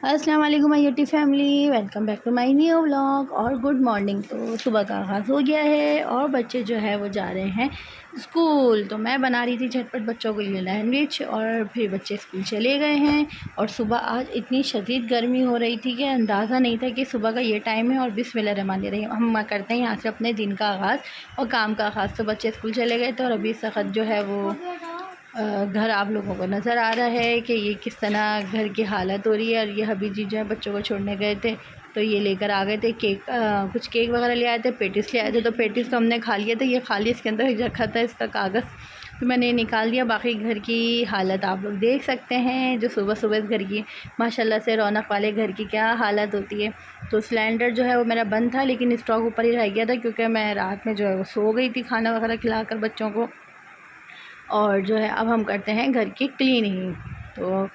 अस्सलाम वालेकुम my YouTube family, welcome back to my new vlog. और गुड मॉर्निंग। तो सुबह का आगाज़ हो गया है और बच्चे जो है वो जा रहे हैं स्कूल। तो मैं बना रही थी झटपट बच्चों के लिए लैंडविच और फिर बच्चे स्कूल चले गए हैं। और सुबह आज इतनी शदीद गर्मी हो रही थी कि अंदाज़ा नहीं था कि सुबह का ये टाइम है। और बिस्मिल्लाह रहमान रहीम हम करते हैं यहाँ से अपने दिन का आगाज़ और काम का आगाज़। तो बच्चे स्कूल चले गए थे और अभी इस वक्त जो है वो घर आप लोगों को नज़र आ रहा है कि ये किस तरह घर की हालत हो रही है। और ये हबी जी जो है बच्चों को छोड़ने गए थे तो ये लेकर आ गए थे केक, कुछ केक वगैरह ले आए थे, पेटिस ले आए थे। तो पेटिस तो हमने खा लिया था, ये खाली इसके अंदर रखा था इसका कागज़, तो मैंने ये निकाल दिया। बाकी घर की हालत आप लोग देख सकते हैं, जो सुबह सुबह इस घर की माशाल्लाह से रौनक वाले घर की क्या हालत होती है। तो सिलेंडर जो है वो मेरा बंद था, लेकिन स्टॉक ऊपर ही रह गया था क्योंकि मैं रात में जो है वो सो गई थी खाना वगैरह खिलाकर बच्चों को। और जो है अब हम करते हैं घर की क्लीनिंग। तो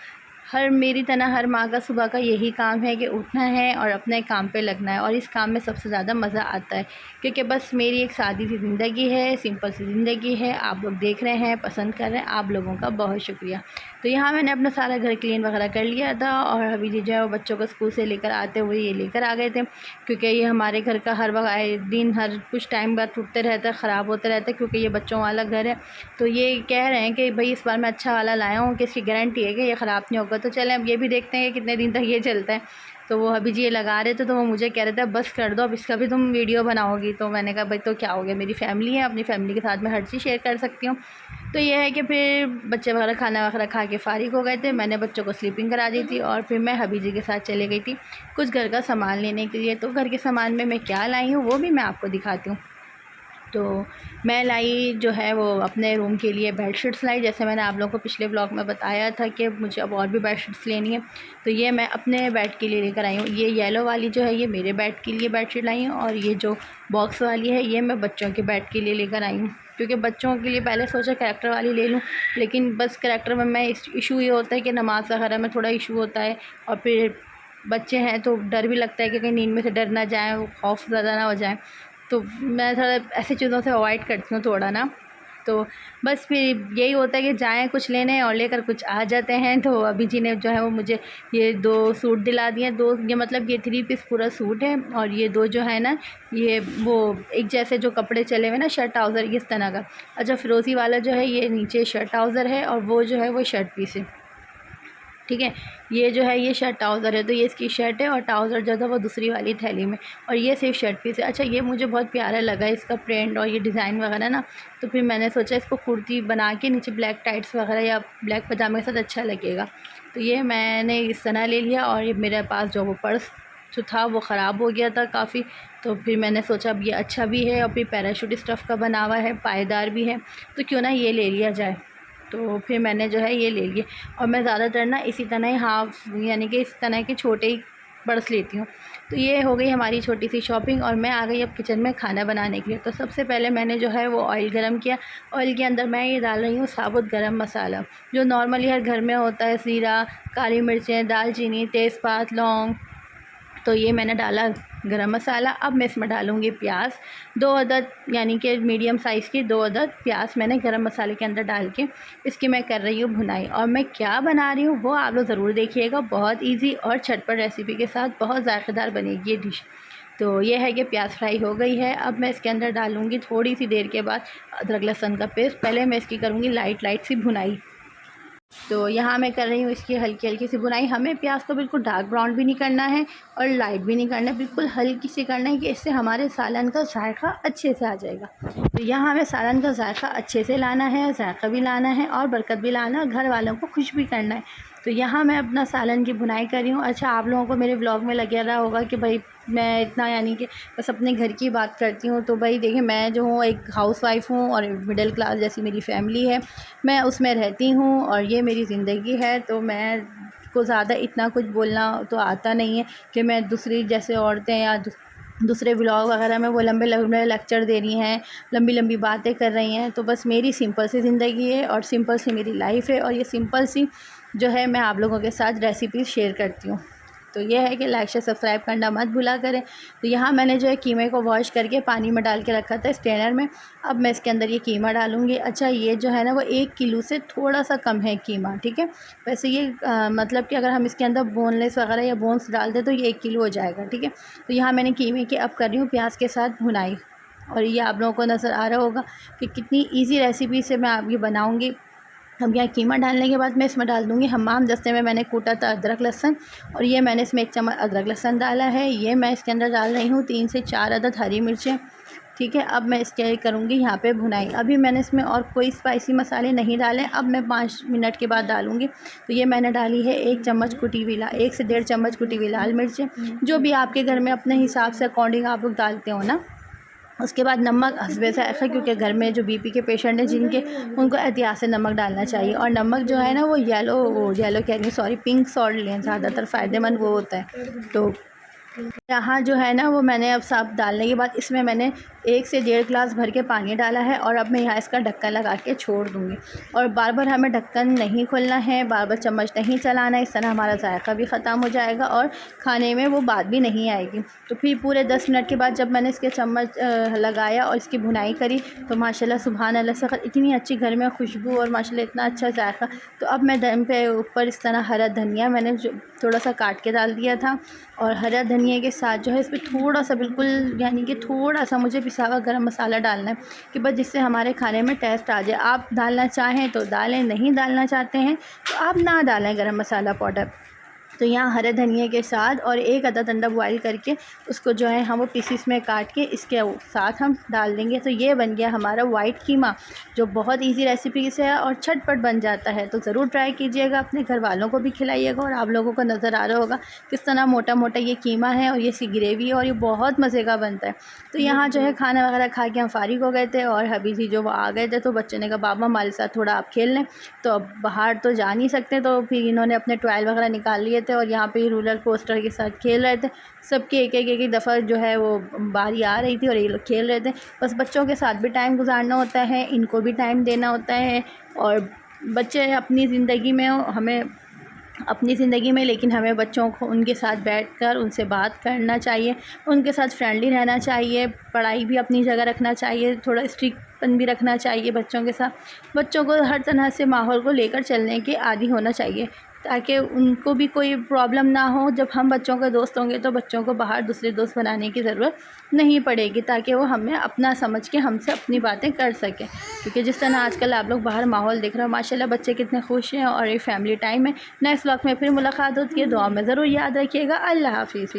मेरी तरह हर माँ का सुबह का यही काम है कि उठना है और अपने काम पे लगना है। और इस काम में सबसे ज़्यादा मज़ा आता है क्योंकि बस मेरी एक सादी सी ज़िंदगी है, सिंपल सी ज़िंदगी है। आप लोग देख रहे हैं, पसंद कर रहे हैं, आप लोगों का बहुत शुक्रिया। तो यहाँ मैंने अपना सारा घर क्लीन वगैरह कर लिया था और अभी जी जो है वो बच्चों को स्कूल से लेकर आते हुए ये लेकर आ गए थे क्योंकि ये हमारे घर का हर वक्त आए दिन हर कुछ टाइम बाद टूटते रहता है, ख़राब होते रहता है क्योंकि ये बच्चों वाला घर है। तो ये कह रहे हैं कि भाई इस बार मैं अच्छा वाला लाया हूँ कि इसकी गारंटी है कि ये ख़राब नहीं होगा। तो चलें अब ये भी देखते हैं कि कितने दिन तक ये चलता है। तो वो अभी जी ये लगा रहे थे तो वो मुझे कह रहे थे अब बस कर दो, अब इसका भी तुम वीडियो बनाओगी। तो मैंने कहा भाई तो क्या हो गया, मेरी फैमिली है, अपनी फैमिली के साथ मैं हर चीज़ शेयर कर सकती हूँ। तो ये है कि फिर बच्चे वगैरह खाना वगैरह खा के फ़ारिग हो गए थे, मैंने बच्चों को स्लीपिंग करा दी थी और फिर मैं हबी जी के साथ चले गई थी कुछ घर का सामान लेने के लिए। तो घर के सामान में मैं क्या लाई हूँ वो भी मैं आपको दिखाती हूँ। तो मैं लाई जो है वो अपने रूम के लिए बेडशीट्स लाई, जैसे मैंने आप लोगों को पिछले ब्लॉग में बताया था कि मुझे अब और भी बेडशीट्स लेनी है। तो ये मैं अपने बेड के लिए लेकर आई हूँ। ये येलो वाली जो है ये मेरे बेड के लिए बेडशीट लाई हूँ और ये जो बॉक्स वाली है ये मैं बच्चों के बेड के लिए लेकर आई हूँ क्योंकि बच्चों के लिए पहले सोचा करैक्टर वाली ले लूँ, लेकिन बस करैक्टर में मैं इशू ये होता है कि नमाज़ वगैरह में थोड़ा इशू होता है और फिर बच्चे हैं तो डर भी लगता है कि कहीं नींद में से डर ना जाए, वो खौफ ज़्यादा ना हो जाए। तो मैं थोड़ा ऐसी चीज़ों से अवॉइड करती हूँ थोड़ा ना। तो बस फिर यही होता है कि जाएँ कुछ लेने और लेकर कुछ आ जाते हैं। तो अभी जी ने जो है वो मुझे ये 2 सूट दिला दिए। 2 ये मतलब ये 3 पीस पूरा सूट है और ये 2 जो है ना ये वो एक जैसे जो कपड़े चले हुए ना शर्ट ट्राउज़र इस तरह का। अच्छा फ़िरोज़ी वाला जो है ये नीचे शर्ट ट्राउज़र है और वो जो है वो शर्ट पीस है। ठीक है, ये जो है ये शर्ट ट्राउज़र है, तो ये इसकी शर्ट है और ट्राउज़र जो था वो दूसरी वाली थैली में और ये सिर्फ शर्ट पीस है। अच्छा ये मुझे बहुत प्यारा लगा इसका प्रिंट और ये डिज़ाइन वगैरह ना, तो फिर मैंने सोचा इसको कुर्ती बना के नीचे ब्लैक टाइट्स वगैरह या ब्लैक पजामे के साथ अच्छा लगेगा। तो ये मैंने इस तरह ले लिया और ये मेरे पास जो वो पर्स जो था वो ख़राब हो गया था काफ़ी, तो फिर मैंने सोचा अब ये अच्छा भी है और फिर पैराशूट स्टफ़ का बना हुआ है, पायदार भी है, तो क्यों ना ये ले लिया जाए। तो फिर मैंने जो है ये ले लिए और मैं ज़्यादातर ना इसी तरह ही हाफ़ यानी कि इस तरह के छोटे ही पर्स लेती हूँ। तो ये हो गई हमारी छोटी सी शॉपिंग और मैं आ गई अब किचन में खाना बनाने के लिए। तो सबसे पहले मैंने जो है वो ऑयल गरम किया। ऑयल के अंदर मैं ये डाल रही हूँ साबुत गरम मसाला, जो नॉर्मली हर घर में होता है, ज़ीरा, काली मिर्चें, दालचीनी, तेज़पात, लौंग। तो ये मैंने डाला गरम मसाला। अब मैं इसमें डालूँगी प्याज, 2 अदद यानी कि मीडियम साइज़ की 2 अदद प्याज मैंने गरम मसाले के अंदर डाल के इसकी मैं कर रही हूँ भुनाई। और मैं क्या बना रही हूँ वो आप लोग ज़रूर देखिएगा, बहुत ईजी और झटपट रेसिपी के साथ बहुत ज़ायक़ेदार बनेगी ये डिश। तो ये है कि प्याज फ्राई हो गई है। अब मैं इसके अंदर डालूँगी थोड़ी सी देर के बाद अदरक लहसुन का पेस्ट। पहले मैं इसकी करूँगी लाइट सी भुनाई। तो यहाँ मैं कर रही हूँ इसकी हल्की सी बुनाई। हमें प्याज को बिल्कुल डार्क ब्राउन भी नहीं करना है और लाइट भी नहीं करना है, बिल्कुल हल्की सी करना है कि इससे हमारे सालन का जायका अच्छे से आ जाएगा। तो यहाँ हमें सालन का जायका अच्छे से लाना है, जायका भी लाना है और बरकत भी लाना है और घर वालों को खुश भी करना है। तो यहाँ मैं अपना सालन की बुनाई कर रही हूँ। अच्छा आप लोगों को मेरे ब्लॉग में लग रहा होगा कि भाई मैं इतना यानी कि बस अपने घर की बात करती हूँ। तो भाई देखिए मैं जो हूँ एक हाउसवाइफ़ हूँ और मिडिल क्लास जैसी मेरी फैमिली है, मैं उसमें रहती हूँ और ये मेरी ज़िंदगी है। तो मैं को ज़्यादा इतना कुछ बोलना तो आता नहीं है कि मैं दूसरी जैसे औरतें या दूसरे व्लॉग वगैरह में वो लंबे लंबे लेक्चर दे रही हैं, लंबी लंबी बातें कर रही हैं। तो बस मेरी सिंपल सी ज़िंदगी है और सिंपल सी मेरी लाइफ़ है और ये सिंपल सी जो है मैं आप लोगों के साथ रेसिपी शेयर करती हूँ। तो ये है कि लाइक शेयर सब्सक्राइब करना मत भूला करें। तो यहाँ मैंने जो है कीमे को वॉश करके पानी में डाल के रखा था स्ट्रेनर में। अब मैं इसके अंदर ये कीमा डालूँगी। अच्छा, ये जो है ना वो 1 किलो से थोड़ा सा कम है कीमा, ठीक है। वैसे ये मतलब कि अगर हम इसके अंदर बोनलेस वगैरह या बोन्स डाल दें तो ये 1 किलो हो जाएगा, ठीक है। तो यहाँ मैंने कीमे की अब कर रही हूँ प्याज के साथ भुनाई, और ये आप लोगों को नज़र आ रहा होगा कि कितनी ईज़ी रेसिपी से मैं आप ये बनाऊँगी। अब यहाँ कीमा डालने के बाद मैं इसमें डाल दूँगी हमाम दस्ते में मैंने कूटा था अदरक लहसुन, और ये मैंने इसमें 1 चम्मच अदरक लहसुन डाला है। ये मैं इसके अंदर डाल रही हूँ 3 से 4 अदद हरी मिर्चें, ठीक है। अब मैं इसके करूँगी यहाँ पे भुनाई। अभी मैंने इसमें और कोई स्पाइसी मसाले नहीं डाले, अब मैं 5 मिनट के बाद डालूँगी। तो ये मैंने डाली है 1 चम्मच कुटी हुई 1 से 1.5 चम्मच कुटी हुई लाल मिर्चें, जो भी आपके घर में अपने हिसाब से अकॉर्डिंग आप लोग डालते हो ना। उसके बाद नमक हस्बे ज़ायक़ा, क्योंकि घर में जो बीपी के पेशेंट हैं जिनके, उनको एहतियात से नमक डालना चाहिए। और नमक जो है ना वो येलो कह रही हूँ, सॉरी, पिंक सॉल्ट लें, ज़्यादातर फ़ायदेमंद वो होता है। तो यहाँ जो है ना वो मैंने अब सब डालने के बाद इसमें मैंने 1 से 1.5 गिलास भर के पानी डाला है, और अब मैं यहाँ इसका ढक्कन लगा के छोड़ दूँगी। और बार बार हमें ढक्कन नहीं खोलना है, बार बार चम्मच नहीं चलाना है, इस तरह हमारा जायका भी ख़त्म हो जाएगा और खाने में वो बात भी नहीं आएगी। तो फिर पूरे 10 मिनट के बाद जब मैंने इसके चम्मच लगाया और इसकी भुनाई करी, तो माशाल्लाह सुभान अल्लाह से इतनी अच्छी घर में खुशबू और माशाल्लाह इतना अच्छा जायका। तो अब मैं दम पे ऊपर इस तरह हरा धनिया मैंने जो थोड़ा सा काट के डाल दिया था, और हरा धनिया के साथ जो है इसमें थोड़ा सा, बिल्कुल यानी कि थोड़ा सा मुझे पिसा हुआ गरम मसाला डालना है, कि बस जिससे हमारे खाने में टेस्ट आ जाए। आप डालना चाहें तो डालें, नहीं डालना चाहते हैं तो आप ना डालें गरम मसाला पाउडर। तो यहाँ हरे धनिया के साथ और 1 अदद अंडा बॉयल करके उसको जो है हम वो पीसीस में काट के इसके साथ हम डाल देंगे। तो ये बन गया हमारा वाइट कीमा, जो बहुत इजी रेसिपी से है और झटपट बन जाता है। तो ज़रूर ट्राई कीजिएगा, अपने घर वालों को भी खिलाइएगा। और आप लोगों को नज़र आ रहा होगा किस तरह मोटा मोटा ये कीमा है, और ये सी ग्रेवी है, और ये बहुत मज़े का बनता है। तो यहाँ जो है खाना वगैरह खा के हम फारिग हो गए थे, और हबी जी जो वो आ गए थे, तो बच्चों ने कहा बाबा हमारे साथ थोड़ा आप खेल लें। तो अब बाहर तो जा नहीं सकते, तो फिर इन्होंने अपने टॉयल वगैरह निकाल लिए थे और यहाँ पे रोलर कोस्टर के साथ खेल रहे थे। सबके एक दफ़ा जो है वो बारी आ रही थी और ये लोग खेल रहे थे। बस बच्चों के साथ भी टाइम गुजारना होता है, इनको भी टाइम देना होता है, और बच्चे अपनी ज़िंदगी में हमें अपनी ज़िंदगी में, लेकिन हमें बच्चों को उनके साथ बैठकर उनसे बात करना चाहिए, उनके साथ फ्रेंडली रहना चाहिए, पढ़ाई भी अपनी जगह रखना चाहिए, थोड़ा स्ट्रिक्टपन भी रखना चाहिए बच्चों के साथ। बच्चों को हर तरह से माहौल को लेकर चलने के आदी होना चाहिए, ताकि उनको भी कोई प्रॉब्लम ना हो। जब हम बच्चों के दोस्त होंगे तो बच्चों को बाहर दूसरे दोस्त बनाने की ज़रूरत नहीं पड़ेगी, ताकि वो हमें अपना समझ के हमसे अपनी बातें कर सकें। क्योंकि जिस तरह आजकल आप लोग बाहर माहौल देख रहे हो, माशाल्लाह बच्चे कितने खुश हैं, और ये फैमिली टाइम है। नेक्स्ट व्लॉग में फिर मुलाकात होती है, दुआ में ज़रूर याद रखिएगा। अल्लाह हाफ़िज़।